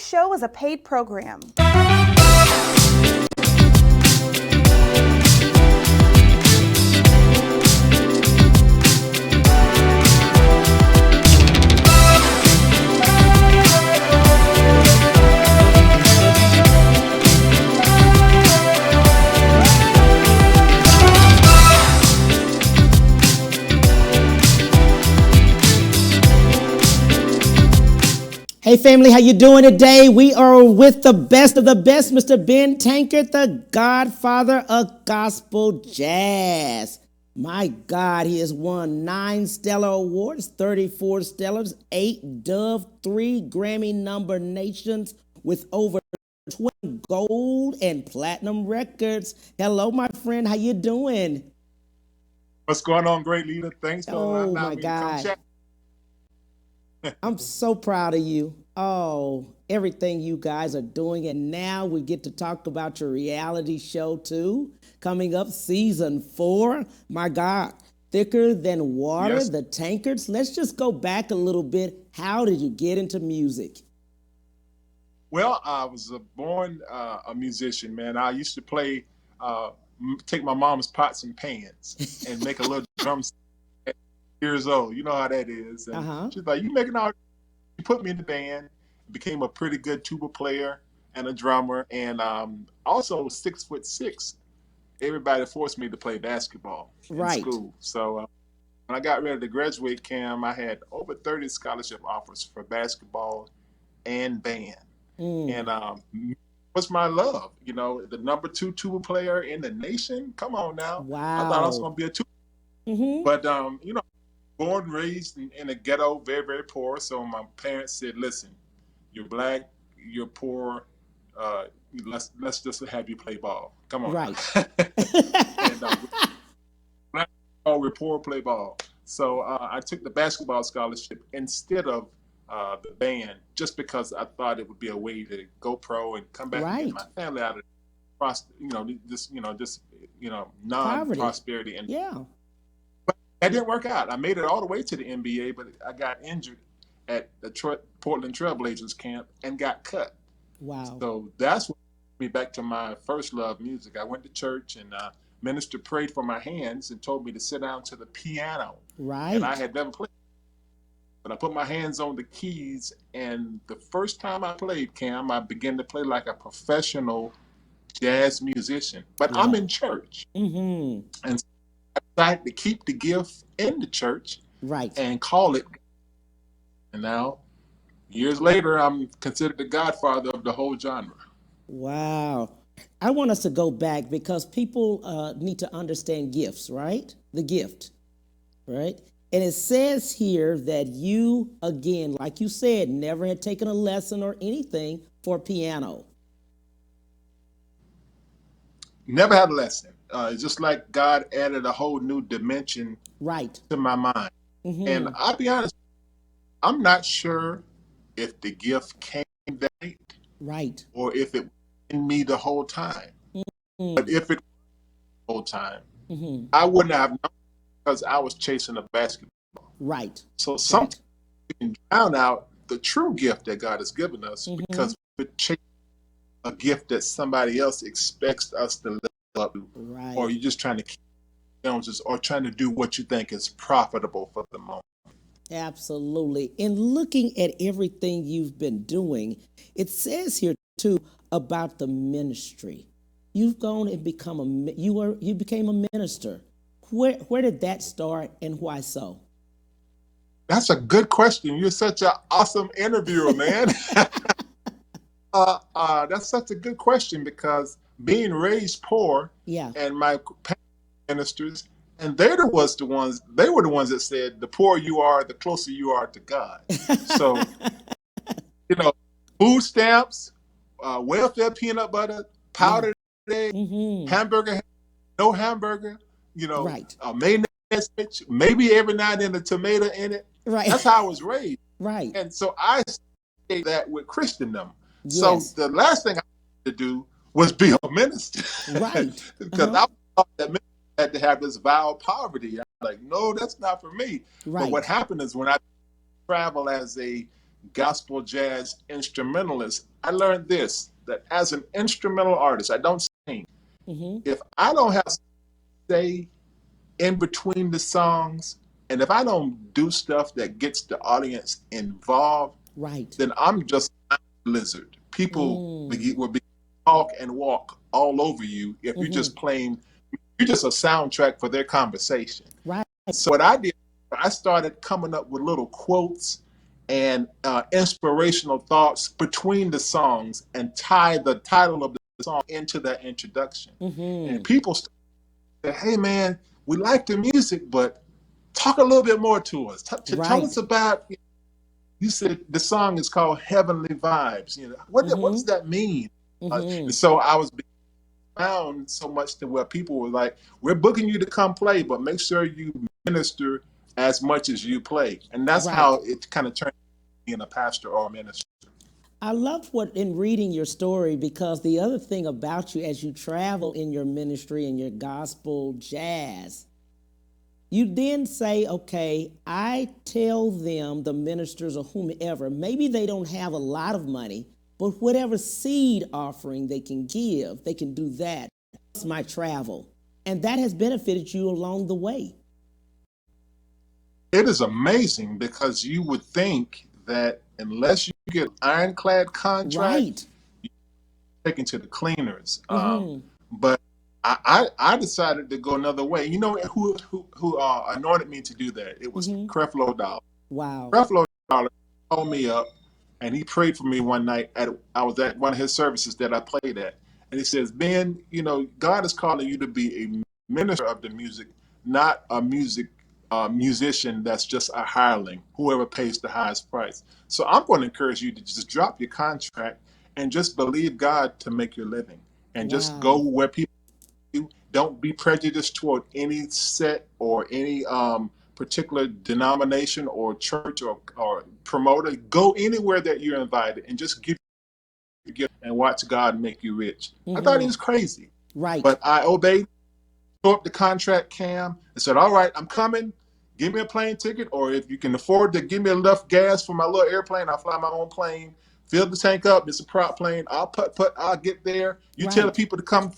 show is a paid program. Hey family, how you doing today? We are with the best of the best, Mr. Ben Tankard, the godfather of gospel jazz. My God, he has won 9 Stellar Awards, 34 Stellars, 8 Dove, 3 Grammy nominations with over 20 gold and platinum records. Hello, my friend, how you doing? What's going on, great leader? Thanks for allowing me to come chat. I'm so proud of you. Oh, everything you guys are doing. And now we get to talk about your reality show too. Coming up, season 4. My God, Thicker Than Water, yes. The Tankards. Let's just go back a little bit. How did you get into music? Well, I was born a musician, man. I used to play, take my mom's pots and pans and make a little drum set at years old. You know how that is. And she's like, you making all... She put me in the band, became a pretty good tuba player and a drummer, and also 6'6". Everybody forced me to play basketball in school. So when I got ready to graduate, Cam, I had over 30 scholarship offers for basketball and band. And what's my love? You know, the number 2 tuba player in the nation. Come on now. Wow. I thought I was going to be a tuba. But, you know, born and raised in a ghetto, very, very poor. So my parents said, listen, you're black, you're poor, let's just have you play ball. Come on. Right. And black, we're poor, play ball. So I took the basketball scholarship instead of the band, just because I thought it would be a way to go pro and come back and get my family out of non-prosperity. And that didn't work out. I made it all the way to the NBA, but I got injured at the Portland Trailblazers camp and got cut. Wow. So that's what brought me back to my first love, music. I went to church and minister prayed for my hands and told me to sit down to the piano. Right. And I had never played. But I put my hands on the keys, and the first time I played, Cam, I began to play like a professional jazz musician. But I'm in church. And so I decided to keep the gift in the church and call it. And now, years later, I'm considered the godfather of the whole genre. Wow. I want us to go back because people need to understand gifts, right? The gift, right? And it says here that you, again, like you said, never had taken a lesson or anything for piano. Never had a lesson. It's just like God added a whole new dimension to my mind. And I'll be honest, I'm not sure if the gift came that night, or if it was in me the whole time. But if it was the whole time, I wouldn't have known, because I was chasing a basketball. Right. So sometimes we can drown out the true gift that God has given us because we're chasing a gift that somebody else expects us to live up to. Right. Or you're just trying to keep Joneses, or trying to do what you think is profitable for the moment. Absolutely. In looking at everything you've been doing, it says here too about the ministry. You've gone and you became a minister. Where did that start and why so? That's a good question. You're such an awesome interviewer, man. That's such a good question, because being raised poor, and my ministers, and they were the ones that said, the poorer you are, the closer you are to God. So, you know, food stamps, welfare peanut butter, powdered egg, hamburger, no hamburger, you know, mayonnaise, maybe every now and then a tomato in it. Right. That's how I was raised. Right. And so I say that with Christendom. Yes. So the last thing I had to do was be a minister. Right. Because I thought that ministers had to have this vile poverty. I'm like, no, that's not for me. Right. But what happened is, when I travel as a gospel jazz instrumentalist, I learned this, that as an instrumental artist, I don't sing. If I don't have to say in between the songs, and if I don't do stuff that gets the audience involved, Right. then I'm just a lizard. People will be talk and walk all over you if you're just playing. You're just a soundtrack for their conversation. Right. So what I did, I started coming up with little quotes and inspirational thoughts between the songs and tie the title of the song into that introduction. And people say, "Hey man, we like the music, but talk a little bit more to us. Tell us about." You said the song is called "Heavenly Vibes." You know, what does that mean? And so I was found so much to where people were like, "We're booking you to come play, but make sure you minister as much as you play." And that's how it kind of turned being a pastor or a minister. I loved what in reading your story, because the other thing about you as you travel in your ministry and your gospel jazz, you then say, okay, I tell them, the ministers or whomever, maybe they don't have a lot of money, but whatever seed offering they can give, they can do that. That's my travel. And that has benefited you along the way. It is amazing, because you would think that unless you get an ironclad contract, you're taken to the cleaners. But I decided to go another way. You know who anointed me to do that? It was Creflo Dollar. Wow. Creflo Dollar called me up, and he prayed for me one night. I was at one of his services that I played at, and he says, "Ben, you know, God is calling you to be a minister of the music, not a musician that's just a hireling, whoever pays the highest price. So I'm going to encourage you to just drop your contract and just believe God to make your living, and just go where people do. Don't be prejudiced toward any set or any particular denomination or church or promoter. Go anywhere that you're invited and just give your gift and watch God make you rich." I thought he was crazy. Right. But I obeyed, tore up the contract, Cam, and said, "All right, I'm coming. Give me a plane ticket, or if you can afford to give me enough gas for my little airplane, I'll fly my own plane. Fill the tank up. It's a prop plane. I'll get there. You tell the people to come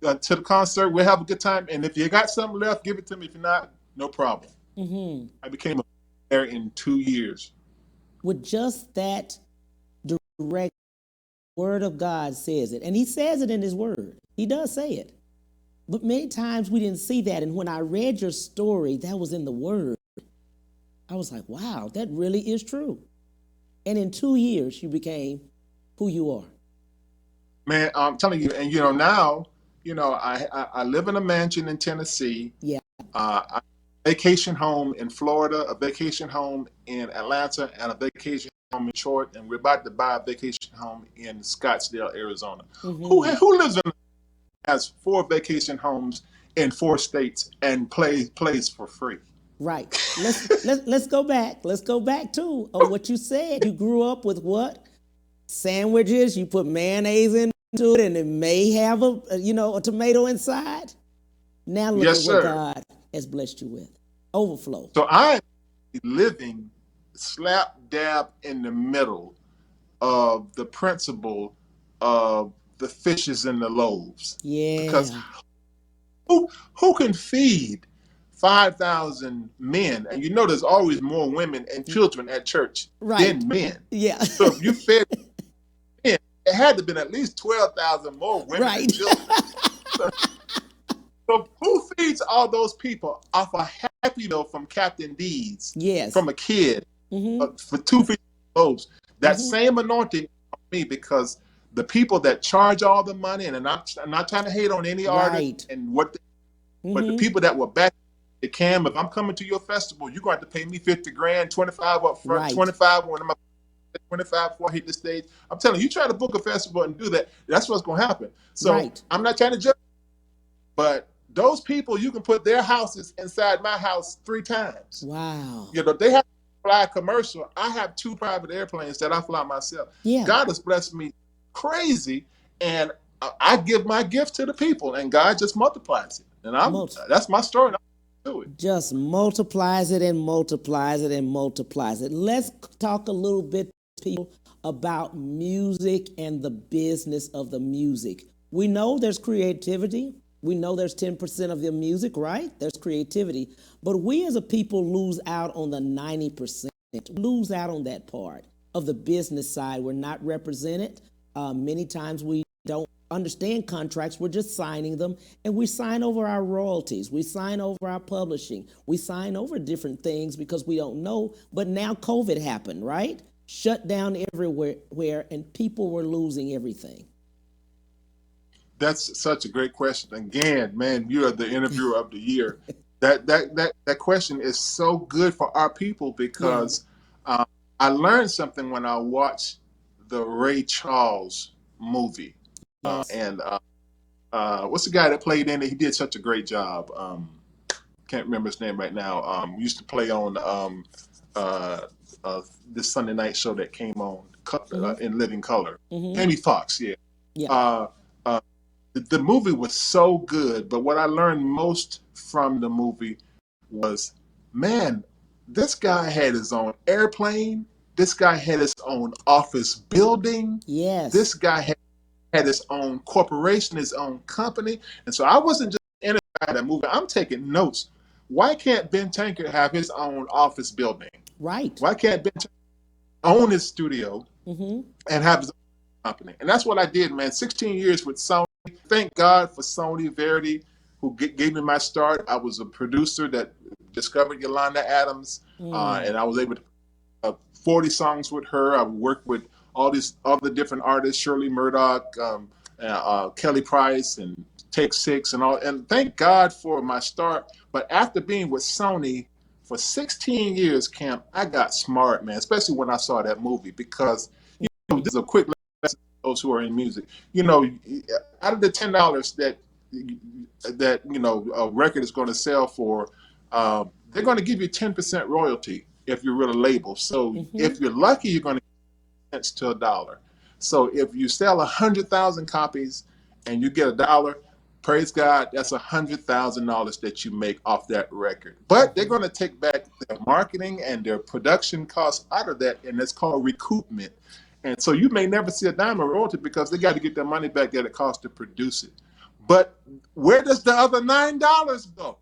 to the concert. We'll have a good time. And if you got something left, give it to me. If you're not, no problem." I became a there in 2 years. With just that direct word of God says it. And he says it in his word. He does say it. But many times we didn't see that. And when I read your story, that was in the word. I was like, wow, that really is true. And in 2 years, you became who you are. Man, I'm telling you, and now, I live in a mansion in Tennessee. Yeah. A vacation home in Florida, a vacation home in Atlanta, and a vacation home in Detroit, and we're about to buy a vacation home in Scottsdale, Arizona. Who lives in has 4 vacation homes in 4 states and plays for free? Right. Let's go back. Let's go back to what you said. You grew up with what? Sandwiches. You put mayonnaise into it, and it may have a tomato inside. Now look at what God has blessed you with. Overflow. So I'm living slap dab in the middle of the principle of the fishes and the loaves. Yeah. Because who can feed 5,000 men? And there's always more women and children at church than men. Yeah. So if you fed men, it had to have been at least 12,000 more women and children. So who feeds all those people off a Happy Meal from Captain D's? Yes. From a kid for 2 fish loaves. That same anointing on me, because the people that charge all the money, and I'm not trying to hate on any artist and what, but the people that were back, they Cam, if I'm coming to your festival, you're going to have to pay me 50 grand, 25 up front, 25 when I'm 25 before I hit the stage. I'm telling you, try to book a festival and do that, that's what's going to happen. So I'm not trying to judge, but those people, you can put their houses inside my house 3 times. Wow. They have to fly commercial. I have 2 private airplanes that I fly myself. Yeah. God has blessed me crazy, and I give my gift to the people, and God just multiplies it. And that's my story. do it. Just multiplies it and multiplies it and multiplies it. Let's talk a little bit, people, about music and the business of the music. We know there's creativity. We know there's 10% of the music, right? There's creativity. But we as a people lose out on the 90%, lose out on that part of the business side. We're not represented. Many times we don't understand contracts. We're just signing them, and we sign over our royalties. We sign over our publishing. We sign over different things because we don't know. But now COVID happened, right? Shut down everywhere, and people were losing everything. That's such a great question. Again, man, you are the interviewer of the year. That question is so good for our people because I learned something when I watched the Ray Charles movie. And what's the guy that played in it? He did such a great job. Can't remember his name right now. Used to play on this Sunday night show that came on in Living Color. Jamie Foxx, yeah. The movie was so good, but what I learned most from the movie was, man, this guy had his own airplane. This guy had his own office building. Yes. This guy had his own corporation, his own company. And so I wasn't just in that movie. I'm taking notes. Why can't Ben Tankard have his own office building? Right. Why can't Ben Tankard own his studio and have his own company? And that's what I did, man. 16 years with Sony. Thank God for Sony Verity, who gave me my start. I was a producer that discovered Yolanda Adams, and I was able to 40 songs with her. I worked with all these other different artists, Shirley Murdoch, Kelly Price, and Take Six, and all. And thank God for my start. But after being with Sony for 16 years, Camp, I got smart, man, especially when I saw that movie, because this is a quick lesson for those who are in music. Out of the $10 that a record is going to sell for, they're going to give you 10% royalty if you're with a label. So if you're lucky, you're going to get cents to $1. So if you sell 100,000 copies and you get $1, praise God, that's $100,000 that you make off that record. But they're going to take back their marketing and their production costs out of that, and it's called recoupment. And so you may never see a dime of royalty because they got to get their money back that it costs to produce it. But where does the other $9 go?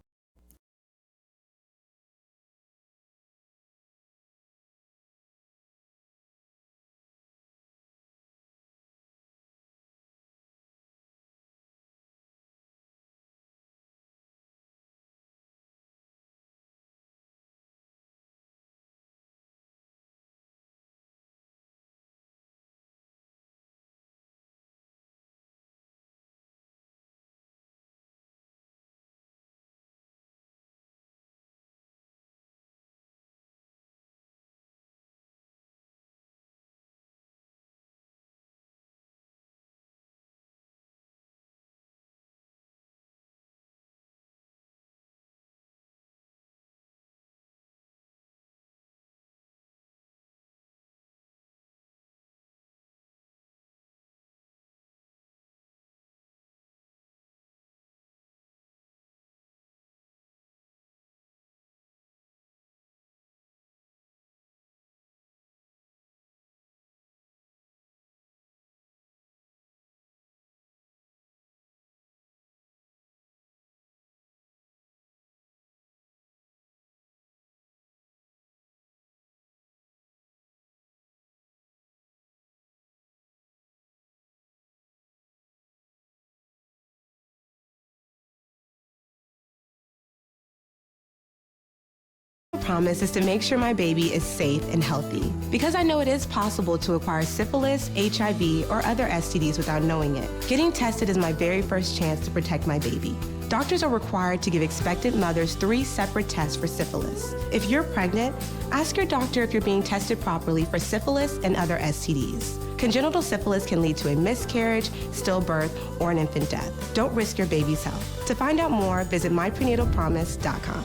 Promise is to make sure my baby is safe and healthy, because I know it is possible to acquire syphilis, HIV, or other STDs without knowing it. Getting tested is my very first chance to protect my baby. Doctors are required to give expectant mothers 3 separate tests for syphilis. If you're pregnant, ask your doctor if you're being tested properly for syphilis and other STDs. Congenital syphilis can lead to a miscarriage, stillbirth, or an infant death. Don't risk your baby's health. To find out more, visit myprenatalpromise.com.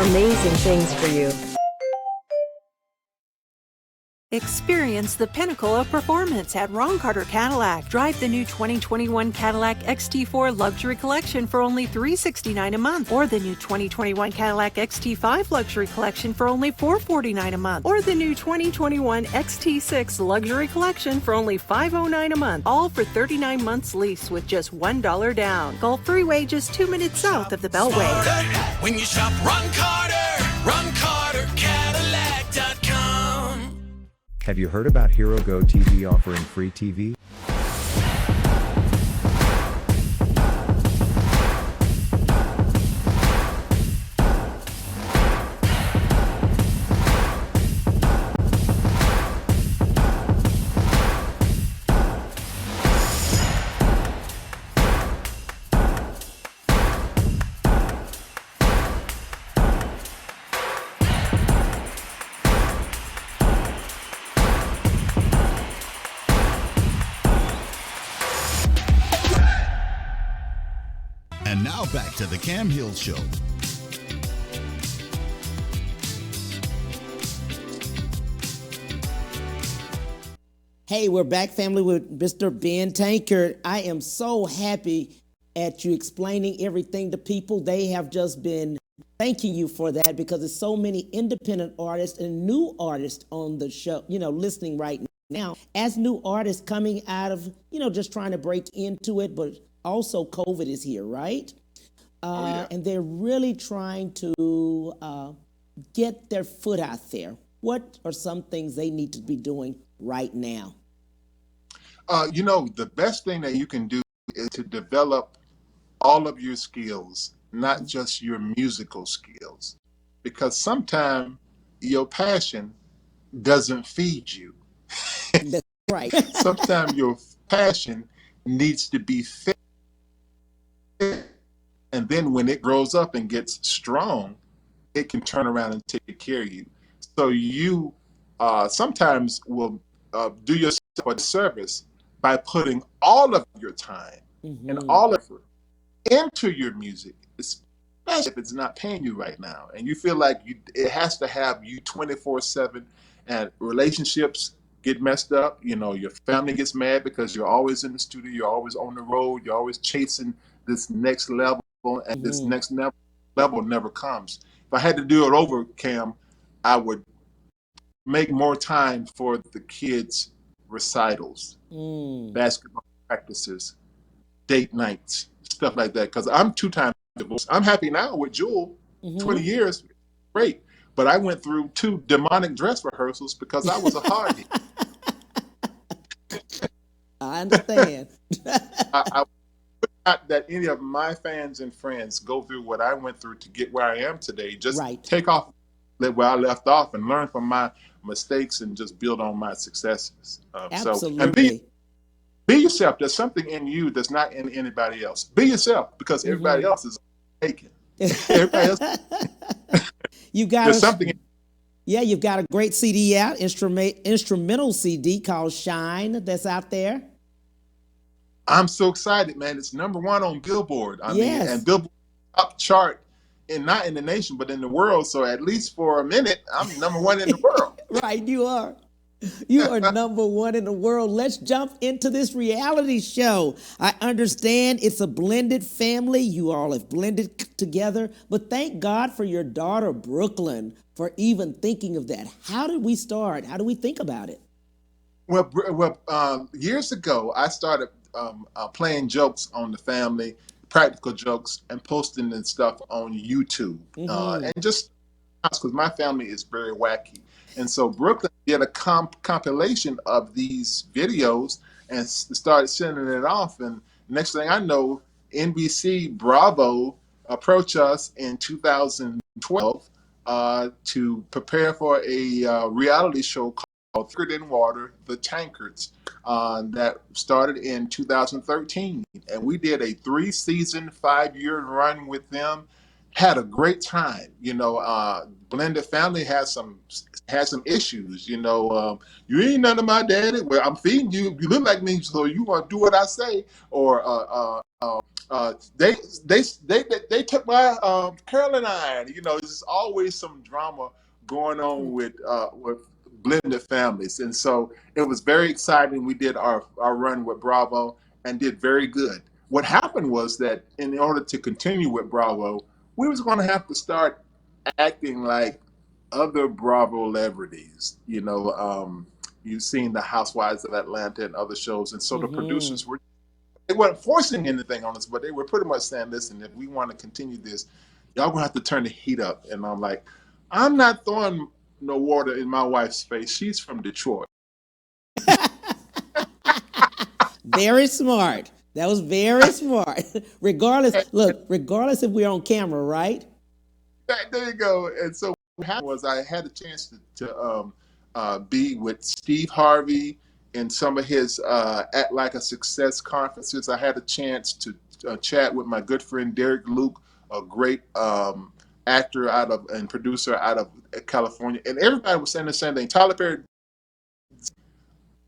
amazing things for you. Experience the pinnacle of performance at Ron Carter Cadillac. Drive the new 2021 Cadillac XT4 Luxury Collection for only $369 a month, or the new 2021 Cadillac XT5 Luxury Collection for only $449 a month, or the new 2021 XT6 Luxury Collection for only $509 a month, all for 39 months lease with just $1 down. Gulf Freeway, just 2 minutes south of the Beltway. When you shop Ron Carter, Cadillac.com. Have you heard about Hero Go TV offering free TV? And now back to the Cam Hill Show. Hey, we're back, family, with Mr. Ben Tankard. I am so happy at you explaining everything to people. They have just been thanking you for that, because there's so many independent artists and new artists on the show, listening right now. As new artists coming out of, just trying to break into it, but also COVID is here, right? Yeah. And they're really trying to get their foot out there. What are some things they need to be doing right now? The best thing that you can do is to develop all of your skills, not just your musical skills, because sometimes your passion doesn't feed you. That's right. Sometimes your passion needs to be fed. And then when it grows up and gets strong, it can turn around and take care of you. So you sometimes will do yourself a service by putting all of your time and all effort into your music, especially if it's not paying you right now. And you feel like it has to have you 24/7, and relationships get messed up. Your family gets mad because you're always in the studio, you're always on the road, you're always chasing this next level, and this next level never comes. If I had to do it over, Cam, I would make more time for the kids' recitals, basketball practices, date nights, stuff like that. Because I'm 2 times divorced. I'm happy now with Jewel, 20 years, great. But I went through 2 demonic dress rehearsals because I was a hardie. I understand. I would not that any of my fans and friends go through what I went through to get where I am today. Just take off where I left off and learn from my mistakes and just build on my successes. Absolutely. And be yourself. There's something in you that's not in anybody else. Be yourself, because everybody else is taken. Everybody else. You've got There's something. You've got a great CD out, instrumental CD called Shine, that's out there. I'm so excited, man. It's #1 on Billboard. I mean, and Billboard top chart, and not in the nation, but in the world. So at least for a minute, I'm #1 in the world. Right, you are. You are #1 in the world. Let's jump into this reality show. I understand it's a blended family. You all have blended together, but thank God for your daughter, Brooklyn, for even thinking of that. How did we start? How do we think about it? Well, years ago, I started playing jokes on the family, practical jokes, and posting and stuff on YouTube. And just because my family is very wacky. And so Brooklyn did a compilation of these videos and started sending it off. And next thing I know, NBC Bravo approached us in 2012 to prepare for a reality show called Tankard in Water, The Tankards, that started in 2013. And we did a 3-season, 5-year run with them. had a great time. Blended family has some issues. You ain't none of my daddy. Well, I'm feeding you. You look like me, so you want to do what I say. Or they they took my curling iron. There's always some drama going on with blended families, and so it was very exciting. We did our run with Bravo and did very good. What happened was that in order to continue with Bravo, we was going to have to start acting like other Bravo celebrities. You've seen the Housewives of Atlanta and other shows, and so the producers they weren't forcing anything on us, but they were pretty much saying, "Listen, if we want to continue this, y'all gonna have to turn the heat up." And I'm like, "I'm not throwing no water in my wife's face. She's from Detroit." Very smart. That was very smart. Regardless if we're on camera, right? There you go. And so what happened was I had a chance to be with Steve Harvey in some of his Act Like a Success conferences. I had a chance to chat with my good friend Derek Luke, a great actor and producer out of California. And everybody was saying the same thing. Tyler Perry,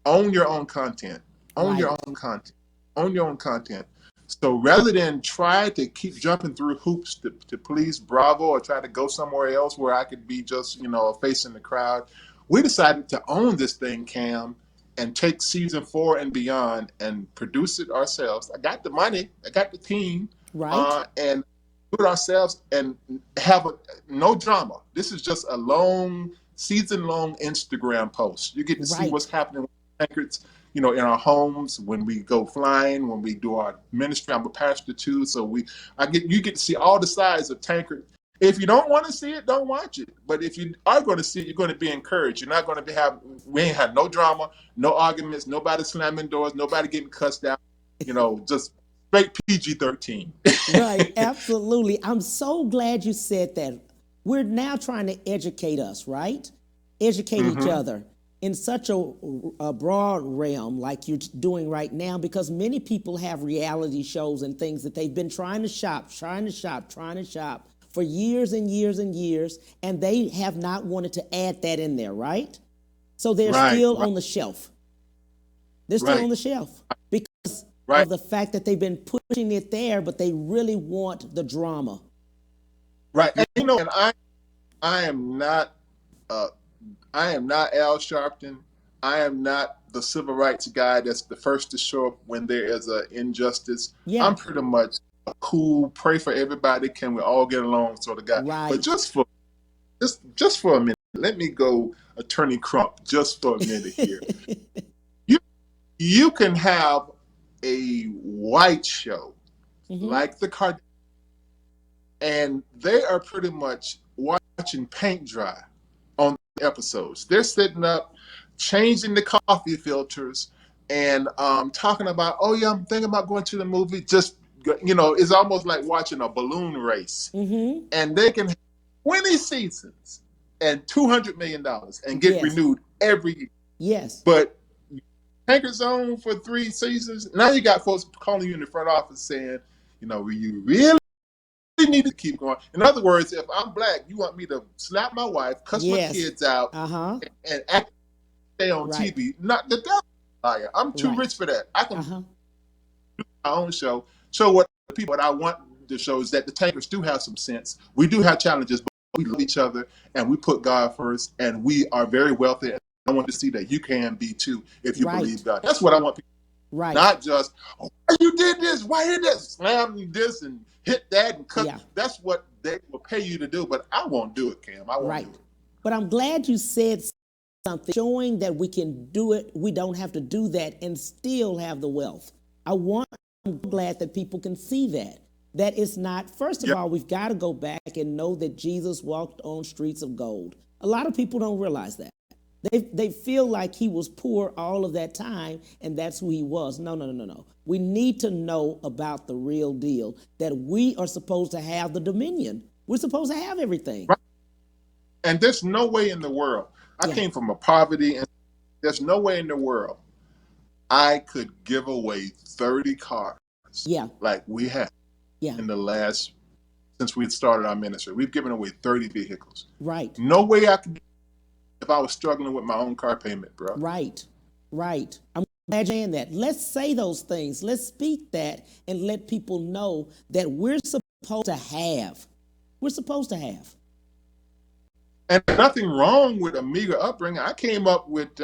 own your own content. Own your own content. Own your own content. So rather than try to keep jumping through hoops to please Bravo or try to go somewhere else where I could be just, a face in the crowd, we decided to own this thing, Cam, and take season 4 and beyond and produce it ourselves. I got the money. I got the team. Right. And do it ourselves and have no drama. This is just a season-long Instagram post. You get to see what's happening with Tankards, in our homes, when we go flying, when we do our ministry. I'm a pastor too, so you get to see all the sides of Tankard. If you don't want to see it, don't watch it. But if you are going to see it, you're going to be encouraged. You're not going to we ain't had no drama, no arguments, nobody slamming doors, nobody getting cussed out. Just straight PG-13. Right, absolutely. I'm so glad you said that. We're now trying to educate us, right? Educate each other in such a broad realm like you're doing right now, because many people have reality shows and things that they've been trying to shop for years and years and years, and they have not wanted to add that in there, right? So they're still on the shelf. They're still on the shelf because of the fact that they've been pushing it there, but they really want the drama. Right. And and I am not Al Sharpton. I am not the civil rights guy that's the first to show up when there is an injustice. Yeah. I'm pretty much a cool, pray for everybody, can we all get along sort of guy. Right. But just for a minute, let me go Attorney Crump just for a minute here. You can have a white show like the Kardashians, and they are pretty much watching paint dry on the episodes. They're sitting up, changing the coffee filters, and talking about, oh yeah, I'm thinking about going to the movie. Just it's almost like watching a balloon race, and they can have 20 seasons and $200 million and get renewed every year. Yes, but Tankard Zone for 3 seasons. Now you got folks calling you in the front office saying, you really need to keep going. In other words, if I'm black, you want me to slap my wife, cuss my kids out, and act, stay on TV. Not the devil, liar. I'm too rich for that. I can do my own show. Show what I want to show is that the Tankards do have some sense. We do have challenges, but we love each other and we put God first, and we are very wealthy. And I want to see that you can be too if you believe God. That's what I want people. Right. Not just, oh, why you did this? Why did this? Slam this and hit that and cut. Yeah. That's what they will pay you to do, but I won't do it, Cam. I won't do it. But I'm glad you said something showing that we can do it. We don't have to do that and still have the wealth. I'm glad that people can see that. That it's not, first of all, we've got to go back and know that Jesus walked on streets of gold. A lot of people don't realize that. They feel like he was poor all of that time, and that's who he was. No. We need to know about the real deal, that we are supposed to have the dominion. We're supposed to have everything. Right. And there's no way in the world. I came from a poverty, and there's no way in the world I could give away 30 cars like we have in the last since we started our ministry. We've given away 30 vehicles. Right. No way I could if I was struggling with my own car payment, bro. Right. Right. I'm glad you're saying that. Let's say those things. Let's speak that and let people know that we're supposed to have. We're supposed to have. And nothing wrong with a meager upbringing. I came up with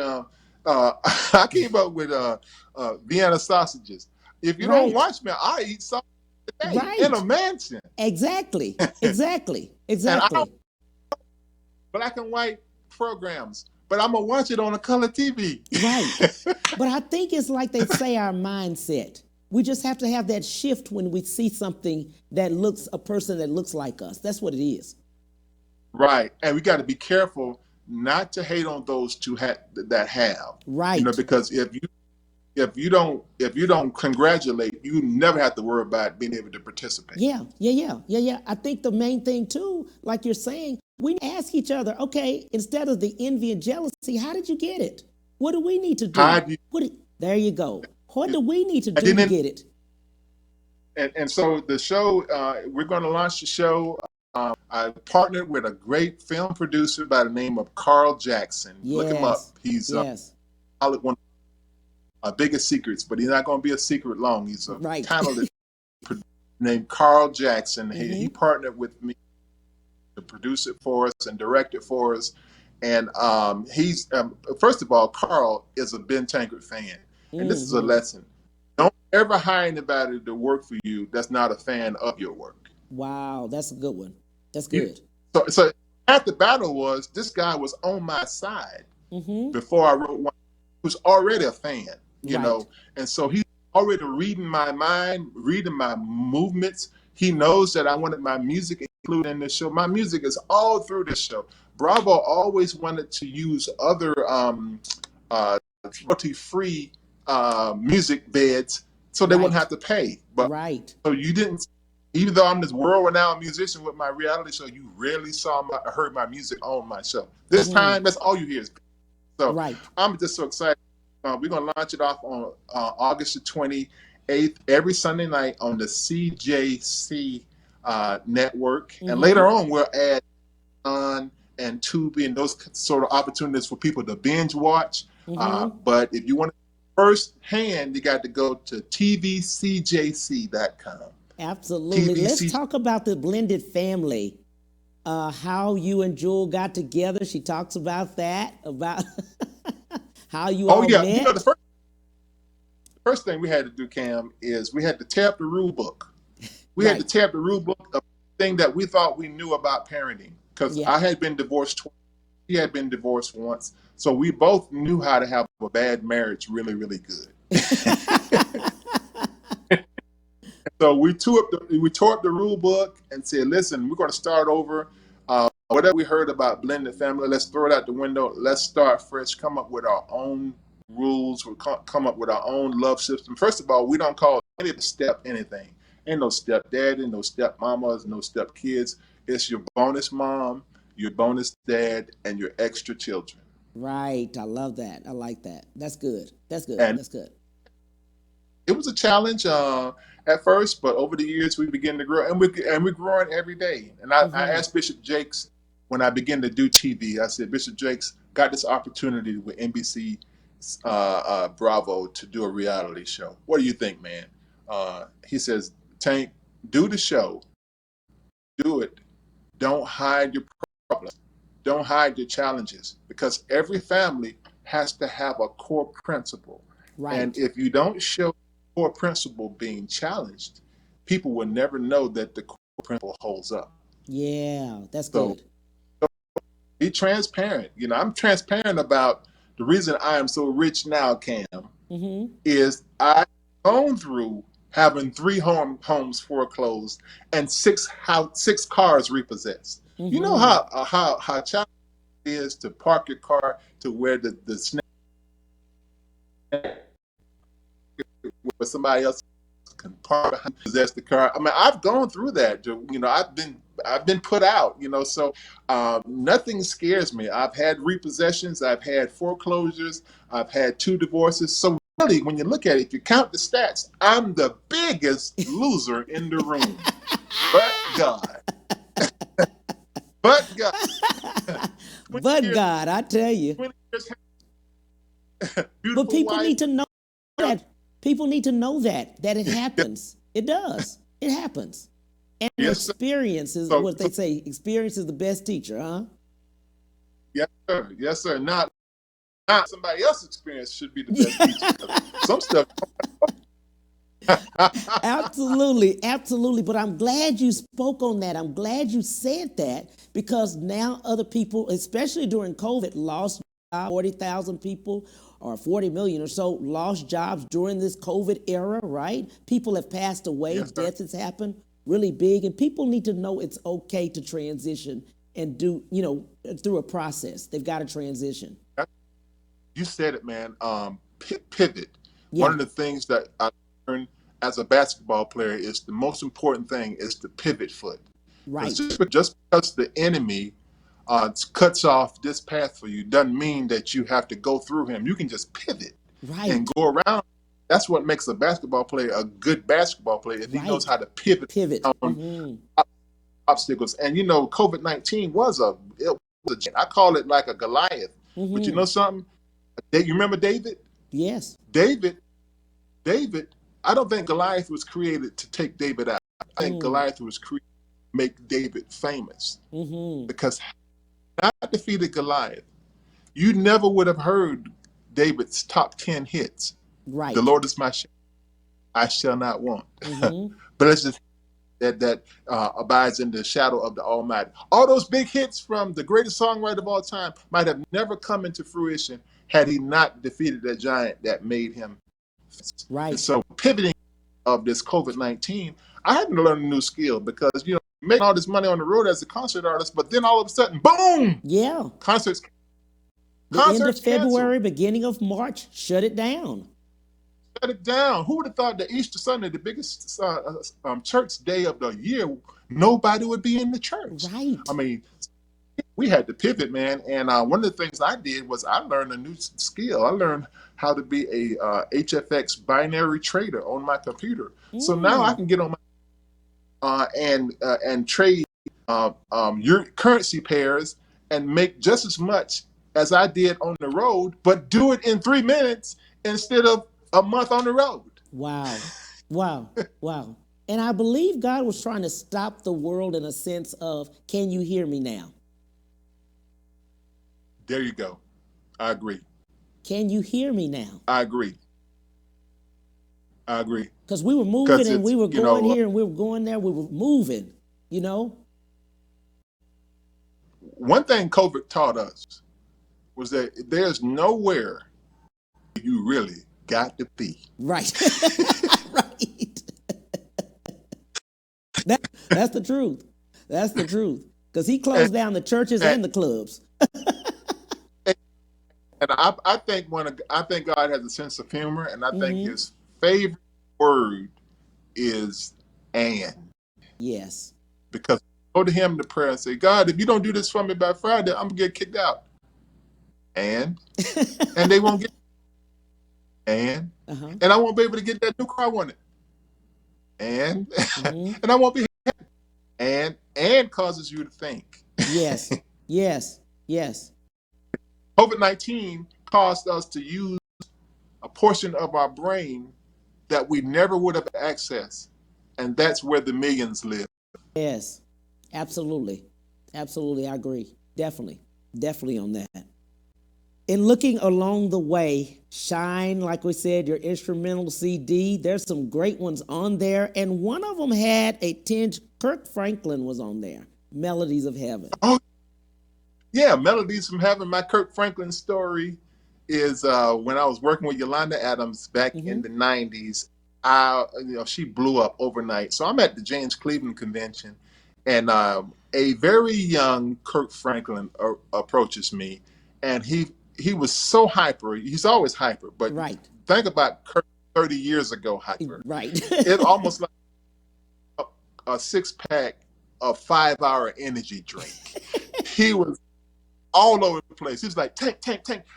I came up with Vienna sausages. If you Right. don't watch me, I eat sausage today Right. in a mansion. Exactly. Exactly. And Exactly. black and white programs, but I'm gonna watch it on a color TV. Right. But I think it's like they say our mindset. We just have to have that shift when we see something that looks, a person that looks like us. That's what it is. Right, and we got to be careful not to hate on those that have. Right. You know, because if you don't congratulate, you never have to worry about being able to participate. Yeah. I think the main thing too, like you're saying, we ask each other, okay, instead of the envy and jealousy, how did you get it? What do we need to do? There you go. What do we need to do to get it? And so the show, we're going to launch the show. I partnered with a great film producer by the name of Carl Jackson. Yes. Look him up. He's yes. one of our biggest secrets, but he's not going to be a secret long. He's a talented producer named Carl Jackson. Mm-hmm. He partnered with me to produce it for us and direct it for us. And he's, first of all, Carl is a Ben Tankard fan. And this is a lesson. Don't ever hire anybody to work for you that's not a fan of your work. Wow, that's a good one. That's good. So half the battle was this guy was on my side before I wrote one. He was already a fan, you know, and so he's already reading my mind, reading my movements. He knows that I wanted my music included in this show. My music is all through this show. Bravo always wanted to use other royalty-free music beds so they wouldn't have to pay. But so you didn't. Even though I'm this world-renowned musician with my reality show, you rarely heard my music on my show. This time, that's all you hear is. So I'm just so excited. We're going to launch it off on August the 28th, every Sunday night on the CJC network. And later on, we'll add on and Tubi and those sort of opportunities for people to binge watch. But if you want it firsthand, you got to go to tvcjc.com. Absolutely. Let's talk about the blended family. How you and Jewel got together. She talks about that, about how you all met. You know, the first thing we had to do, Cam, is we had to tear up the rule book. We had to tear up the rule book of the thing that we thought we knew about parenting. Because I had been divorced twice. She had been divorced once. So we both knew how to have a bad marriage really, really good. So we tore up the rule book and said, listen, we're going to start over. Whatever we heard about blended family, let's throw it out the window. Let's start fresh, come up with our own rules. We'll come up with our own love system. First of all, we don't call any of the step anything. Ain't no stepdaddy, no stepmamas, no stepkids. It's your bonus mom, your bonus dad, and your extra children. Right. I love that. I like that. That's good. That's good. And that's good. It was a challenge at first, but over the years we began to grow, and we're growing every day. And I asked Bishop Jakes when I began to do TV. I said, Bishop Jakes got this opportunity with NBC Bravo to do a reality show. What do you think, man? He says, Tank, do the show. Do it. Don't hide your problems. Don't hide your challenges, because every family has to have a core principle. Right. And if you don't show core principle being challenged, people will never know that the core principle holds up. Yeah, that's good. So be transparent. You know, I'm transparent about the reason I am so rich now, Cam, is I've gone through having 3 homes foreclosed and 6 cars repossessed. You know how challenging it is to park your car to where the snake where somebody else can park behind, possess the car. I mean, I've gone through that. You know, I've been put out. You know, so nothing scares me. I've had repossessions. I've had foreclosures. I've had 2 divorces. So really, when you look at it, if you count the stats, I'm the biggest loser in the room. But God. But God, 20 But years, God, I tell you. 20 years, But beautiful people wife. need to know that. People need to know that it happens. It does. It happens. And Yes, sir. experience is So, what they say. Experience is the best teacher, huh? yes, sir. Yes, sir. Not somebody else's experience should be the best teacher. Some stuff. Absolutely, absolutely. But I'm glad you spoke on that. I'm glad you said that because now other people, especially during COVID, lost jobs. 40,000 people or 40 million or so lost jobs during this COVID era, right? People have passed away, Yes, sir. death has happened really big, and people need to know it's okay to transition and do, through a process. They've got to transition. You said it, man. Pivot. Yeah. One of the things that I learned as a basketball player is the most important thing is the pivot foot. Right. Just because the enemy cuts off this path for you doesn't mean that you have to go through him. You can just pivot Right. and go around. That's what makes a basketball player a good basketball player if he knows how to pivot. On obstacles. And COVID-19 was a I call it like a Goliath. But you know something? You remember David? Yes. David, I don't think Goliath was created to take David out. I think Goliath was created to make David famous. Because had not defeated Goliath, you never would have heard David's top 10 hits. Right. The Lord is my shepherd, I shall not want. But it's just that abides in the shadow of the Almighty. All those big hits from the greatest songwriter of all time might have never come into fruition had he not defeated that giant that made him. Right. And so pivoting of this COVID-19, I had to learn a new skill because, making all this money on the road as a concert artist, but then all of a sudden, boom! Yeah. Concerts end of February, canceled. Beginning of March, shut it down. Shut it down. Who would have thought that Easter Sunday, the biggest church day of the year, nobody would be in the church? Right. I mean, we had to pivot, man. And one of the things I did was I learned a new skill. I learned how to be a HFX binary trader on my computer. So now I can get on my and trade your currency pairs and make just as much as I did on the road, but do it in 3 minutes instead of a month on the road. Wow. Wow. Wow. And I believe God was trying to stop the world in a sense of, can you hear me now? There you go. I agree. Can you hear me now? I agree. Because we were moving and we were going here and we were going there. We were moving, One thing COVID taught us was that there's nowhere you really got to be. Right. Right. That's the truth. That's the truth. Because he closed down the churches and the clubs. And I think God has a sense of humor, and I think his favorite word is "and." Yes. Because go to him to prayer and say, God, if you don't do this for me by Friday, I'm gonna get kicked out. And they won't get. And I won't be able to get that new car I wanted. And and I won't be happy. And causes you to think. Yes. Yes. Yes. COVID-19 caused us to use a portion of our brain that we never would have accessed. And that's where the millions live. Yes, absolutely. Absolutely, I agree. Definitely on that. In looking along the way, Shine, like we said, your instrumental CD, there's some great ones on there. And one of them had a tinge, Kirk Franklin was on there, Melodies of Heaven. Oh, yeah, Melodies from Heaven. My Kirk Franklin story is when I was working with Yolanda Adams back in the 90s. She blew up overnight. So I'm at the James Cleveland convention, and a very young Kirk Franklin approaches me, and he was so hyper. He's always hyper, but think about Kirk 30 years ago hyper. Right. It's almost like a 6-pack of 5-hour energy drink. He was all over the place. He was like, Tank,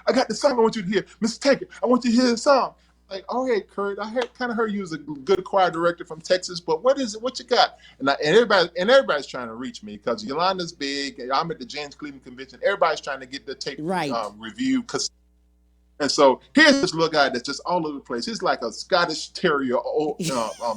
I got the song I want you to hear. Mr. Tankard, I want you to hear the song. like, oh, hey, Kurt, I kind of heard you was a good choir director from Texas, but what is it? What you got? And everybody's trying to reach me because Yolanda's big. I'm at the James Cleveland Convention. Everybody's trying to get the tape Right. review. And so here's this little guy that's just all over the place. He's like a Scottish terrier,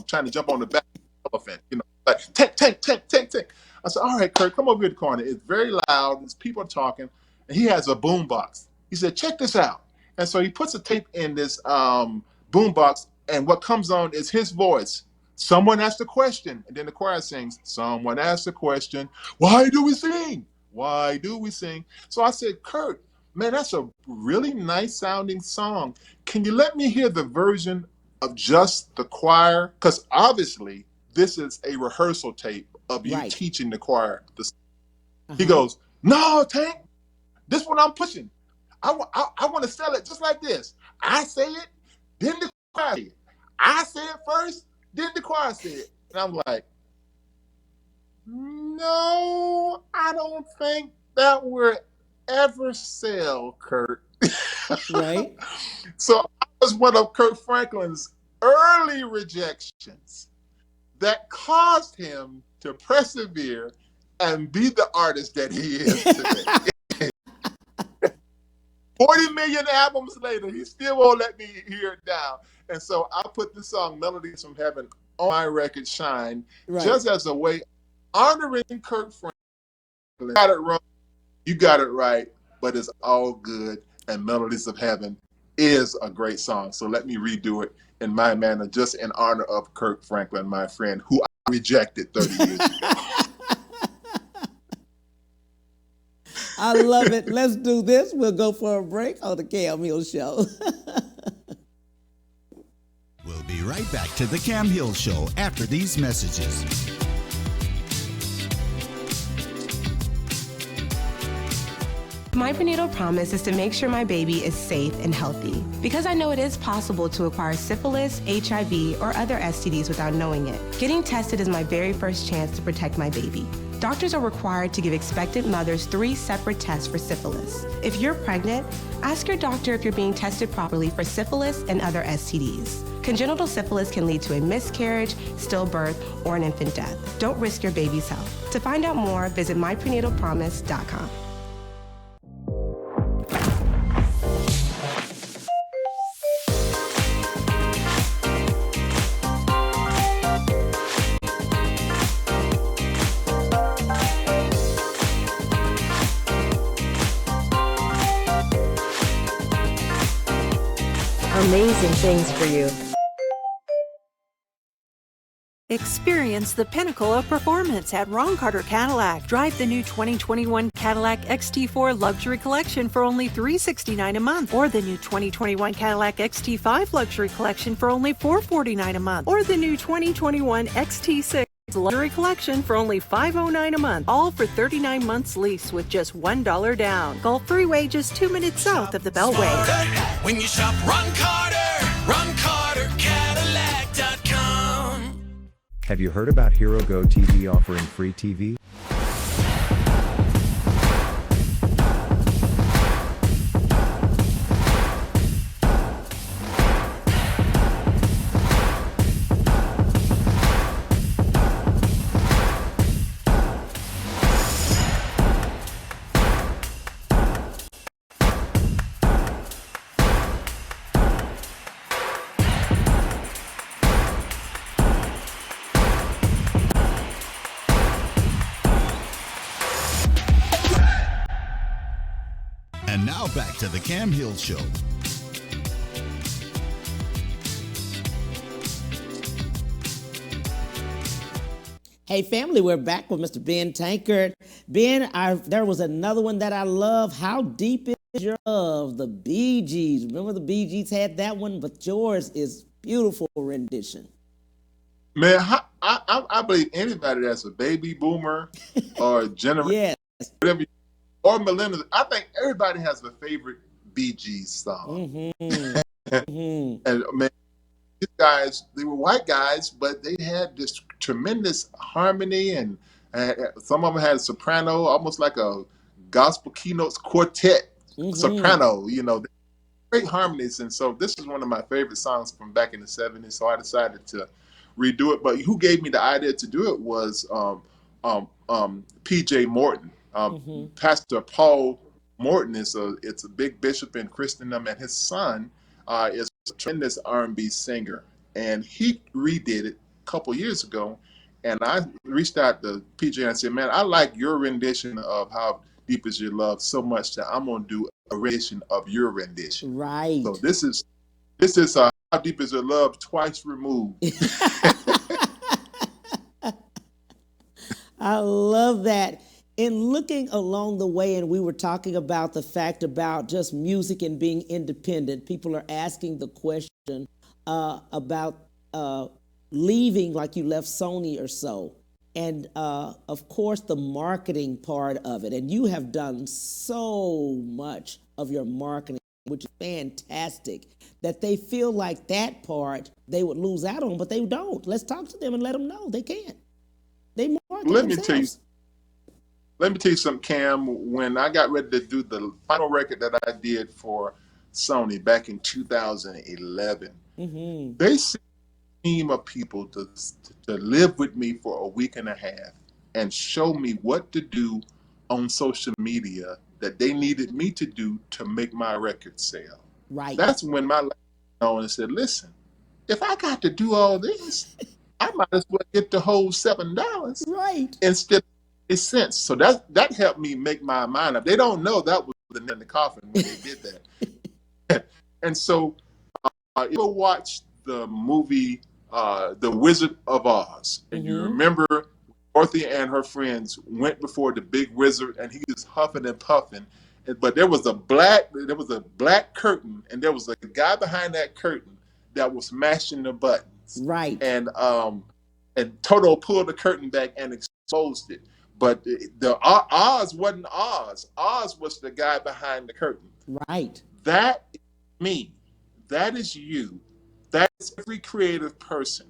trying to jump on the back of an elephant, like tank, tank, tank, tank, tank. I said, all right, Kurt, come over here to the corner. It's very loud. There's people talking. And he has a boom box. He said, check this out. And so he puts a tape in this boom box, and what comes on is his voice. Someone asked a question, and then the choir sings, someone asked a question. Why do we sing? Why do we sing? So I said, Kurt, man, that's a really nice sounding song. Can you let me hear the version of just the choir? Because obviously this is a rehearsal tape of you teaching the choir. He goes, no, Tank, this one I'm pushing. I want to sell it just like this. I say it, then the choir say it. I say it first, then the choir say it. And I'm like, no, I don't think that will ever sell, Kurt. Right. So I was one of Kirk Franklin's early rejections that caused him to persevere and be the artist that he is today. 40 million albums later, he still won't let me hear it down. And so I put the song Melodies from Heaven on my record Shine, just as a way honoring Kirk Franklin. You got it wrong, you got it right, but it's all good. And Melodies of Heaven is a great song. So let me redo it in my manner, just in honor of Kirk Franklin, my friend, who I rejected 30 years ago. I love it. Let's do this. We'll go for a break on the Cam Hill Show. We'll be right back to the Cam Hill Show after these messages. My prenatal promise is to make sure my baby is safe and healthy because I know it is possible to acquire syphilis, HIV, or other STDs without knowing it. Getting tested is my very first chance to protect my baby. Doctors are required to give expectant mothers 3 separate tests for syphilis. If you're pregnant, ask your doctor if you're being tested properly for syphilis and other STDs. Congenital syphilis can lead to a miscarriage, stillbirth, or an infant death. Don't risk your baby's health. To find out more, visit myprenatalpromise.com. Amazing things for you. Experience the pinnacle of performance at Ron Carter Cadillac. Drive the new 2021 Cadillac XT4 Luxury Collection for only $369 a month, or the new 2021 Cadillac XT5 Luxury Collection for only $449 a month, or the new 2021 XT6 Luxury Collection for only $509 a month, all for 39 months lease with just $1 down. Gulf Freeway, just 2 minutes south of the Beltway. When you shop Ron Carter, Cadillac.com. Have you heard about Hero Go TV offering free TV? And now back to the Cam Hill Show. Hey, family, we're back with Mr. Ben Tankard. Ben, there was another one that I love. How deep is your love? The Bee Gees. Remember the Bee Gees had that one, but yours is beautiful rendition. Man, I believe anybody that's a baby boomer or generation, whatever, or millennial, I think everybody has a favorite Bee Gees song. And man, these guys, they were white guys, but they had this tremendous harmony, and some of them had a soprano, almost like a gospel keynotes quartet soprano. You know, great harmonies. And so this is one of my favorite songs from back in the 70s. So I decided to redo it. But who gave me the idea to do it was P.J. Morton. Pastor Paul Morton is a big bishop in Christendom, and his son is a tremendous R&B singer. And he redid it a couple years ago. And I reached out to PJ and said, man, I like your rendition of How Deep Is Your Love so much that I'm going to do a rendition of your rendition. Right. So this is How Deep Is Your Love twice removed. I love that. In looking along the way, and we were talking about the fact about just music and being independent, people are asking the question about leaving like you left Sony or so. And of course, the marketing part of it. And you have done so much of your marketing, which is fantastic, that they feel like that part they would lose out on, but they don't. Let's talk to them and let them know they can't. They market themselves. Let me tell you something, Cam. When I got ready to do the final record that I did for Sony back in 2011, they sent a team of people to live with me for a week and a half and show me what to do on social media that they needed me to do to make my record sell. Right. That's when my life went on and said, listen, if I got to do all this, I might as well get the whole $7 right instead of $0.08. So that helped me make my mind up. They don't know that was the nail in the coffin when they did that. And so you ever watched the movie The Wizard of Oz, and you remember Dorothy and her friends went before the big wizard, and he was huffing and puffing. But there was a black curtain, and there was a guy behind that curtain that was mashing the buttons. Right. And Toto pulled the curtain back and exposed it. But the Oz wasn't Oz. Oz was the guy behind the curtain. Right. That is me. That is you. That is every creative person.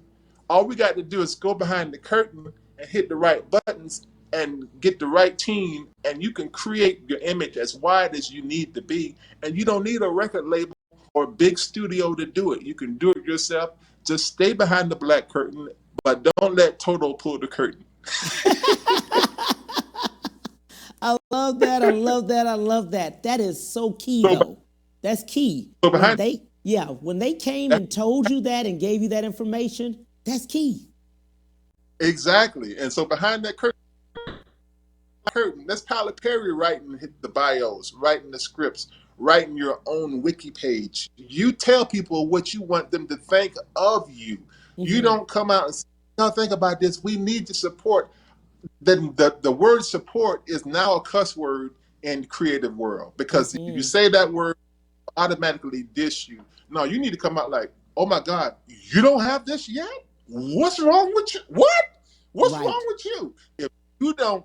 All we got to do is go behind the curtain and hit the right buttons and get the right team, and you can create your image as wide as you need to be. And you don't need a record label or a big studio to do it. You can do it yourself. Just stay behind the black curtain, but don't let Toto pull the curtain. I love that. I love that. I love that. That is so key, though. That's key. So behind when they came and told you that and gave you that information, that's key. Exactly. And so behind that curtain, that's Tyler Perry writing the bios, writing the scripts, writing your own wiki page. You tell people what you want them to think of you. You don't come out and say, "No, think about this. We need your support." Then the word support is now a cuss word in the creative world, because if you say that word, automatically dish you. No, you need to come out like, "Oh my God, you don't have this yet? What's wrong with you? What? What's wrong with you?" If you don't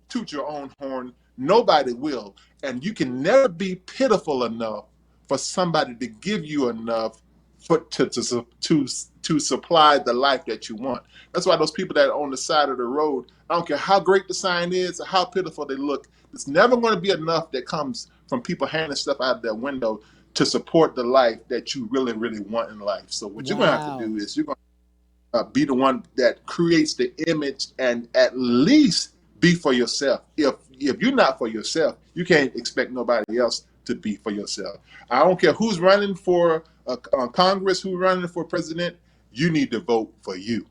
toot your own horn, nobody will. And you can never be pitiful enough for somebody to give you enough to supply the life that you want. That's why those people that are on the side of the road, I don't care how great the sign is or how pitiful they look, it's never going to be enough that comes from people handing stuff out of their window to support the life that you really, really want in life. So what you're going to have to do is you're going to be the one that creates the image, and at least be for yourself. If you're not for yourself, you can't expect nobody else to be for yourself. I don't care who's running for Congress, who's running for president. You need to vote for you.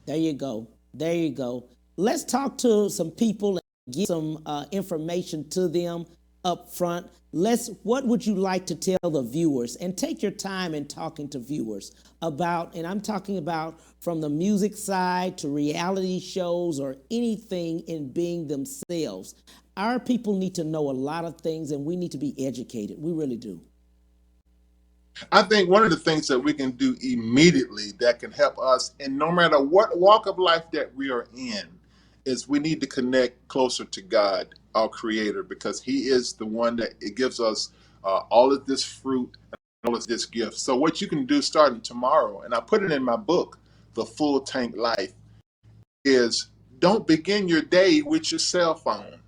There you go. There you go. Let's talk to some people and give some information to them up front. What would you like to tell the viewers? And take your time in talking to viewers about, and I'm talking about from the music side to reality shows or anything in being themselves. Our people need to know a lot of things, and we need to be educated. We really do. I think one of the things that we can do immediately that can help us, and no matter what walk of life that we are in, is we need to connect closer to God, our Creator, because He is the one that it gives us all of this fruit and all of this gift. So what you can do starting tomorrow, and I put it in my book, The Full Tank Life, is don't begin your day with your cell phone.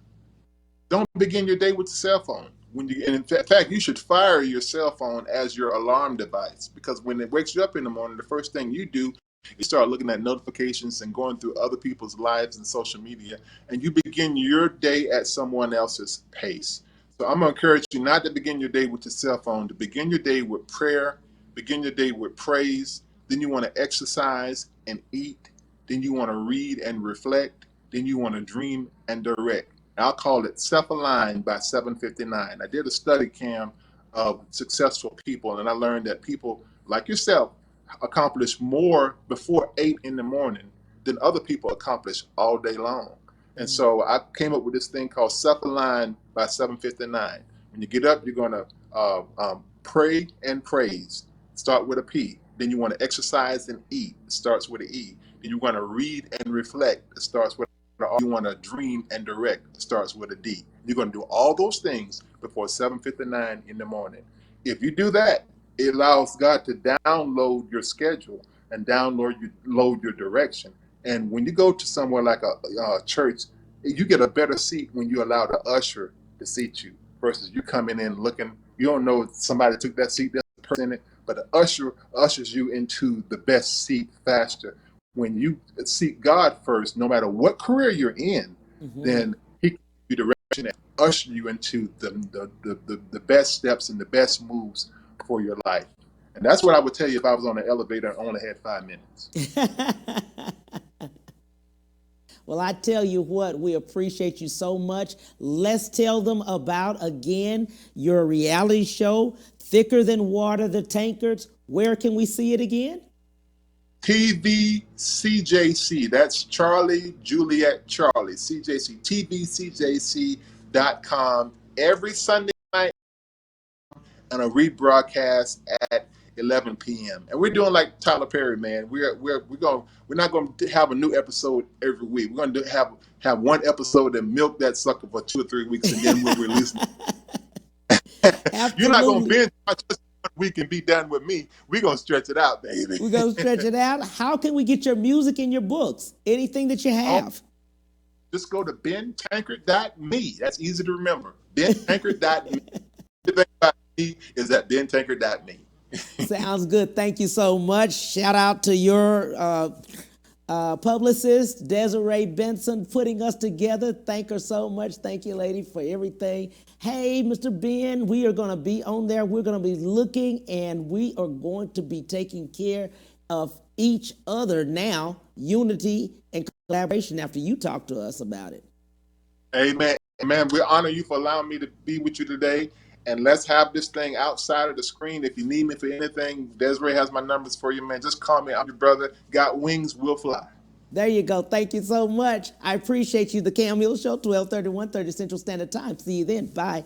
Don't begin your day with the cell phone. and in fact, you should fire your cell phone as your alarm device, because when it wakes you up in the morning, the first thing you do is start looking at notifications and going through other people's lives and social media, and you begin your day at someone else's pace. So I'm going to encourage you not to begin your day with your cell phone, to begin your day with prayer, begin your day with praise. Then you want to exercise and eat. Then you want to read and reflect. Then you want to dream and direct. I'll call it self-aligned by 7:59. I did a study, Cam, of successful people, and I learned that people like yourself accomplish more before 8 in the morning than other people accomplish all day long. And so I came up with this thing called self-aligned by 7:59. When you get up, you're going to pray and praise. Start with a P. Then you want to exercise and eat. It starts with an E. Then you want to read and reflect. It starts with you want to dream and direct. It starts with a D. You're going to do all those things before 7:59 in the morning. If you do that, it allows God to download your schedule and load your direction. And when you go to somewhere like a church, you get a better seat when you allow the usher to seat you versus you coming in looking. You don't know if somebody took that seat, there's a person in it, but the usher ushers you into the best seat faster. When you seek God first, no matter what career you're in, then He can give you direction and usher you into the best steps and the best moves for your life. And that's what I would tell you if I was on the elevator and only had 5 minutes. Well, I tell you what, we appreciate you so much. Let's tell them about, again, your reality show, Thicker Than Water, The Tankards. Where can we see it again? TV CJC. That's Charlie Juliet Charlie. CJC. TVCJC.com. Every Sunday night and a rebroadcast at 11 p.m. And we're doing like Tyler Perry, man. We're not going to have a new episode every week. We're going to have one episode and milk that sucker for 2 or 3 weeks, and then we'll release it. You're not going to binge watch just 1 week and be done with me. We're going to stretch it out, baby. We're going to stretch it out. How can we get your music and your books? Anything that you have? Just go to bentankard.me. That's easy to remember. bentankard.me. Everything about me is at bentankard.me. Sounds good. Thank you so much. Shout out to your publicist, Desiree Benson, putting us together. Thank her so much. Thank you, lady, for everything. Hey, Mr. Ben, we are going to be on there. We're going to be looking, and we are going to be taking care of each other now, unity and collaboration after you talk to us about it. Amen. Amen. We honor you for allowing me to be with you today. And let's have this thing outside of the screen. If you need me for anything, Desiree has my numbers for you, man. Just call me. I'm your brother. Got wings, we'll fly. There you go. Thank you so much. I appreciate you. The Cam Hill Show, 12:30, 1:30 Central Standard Time. See you then. Bye.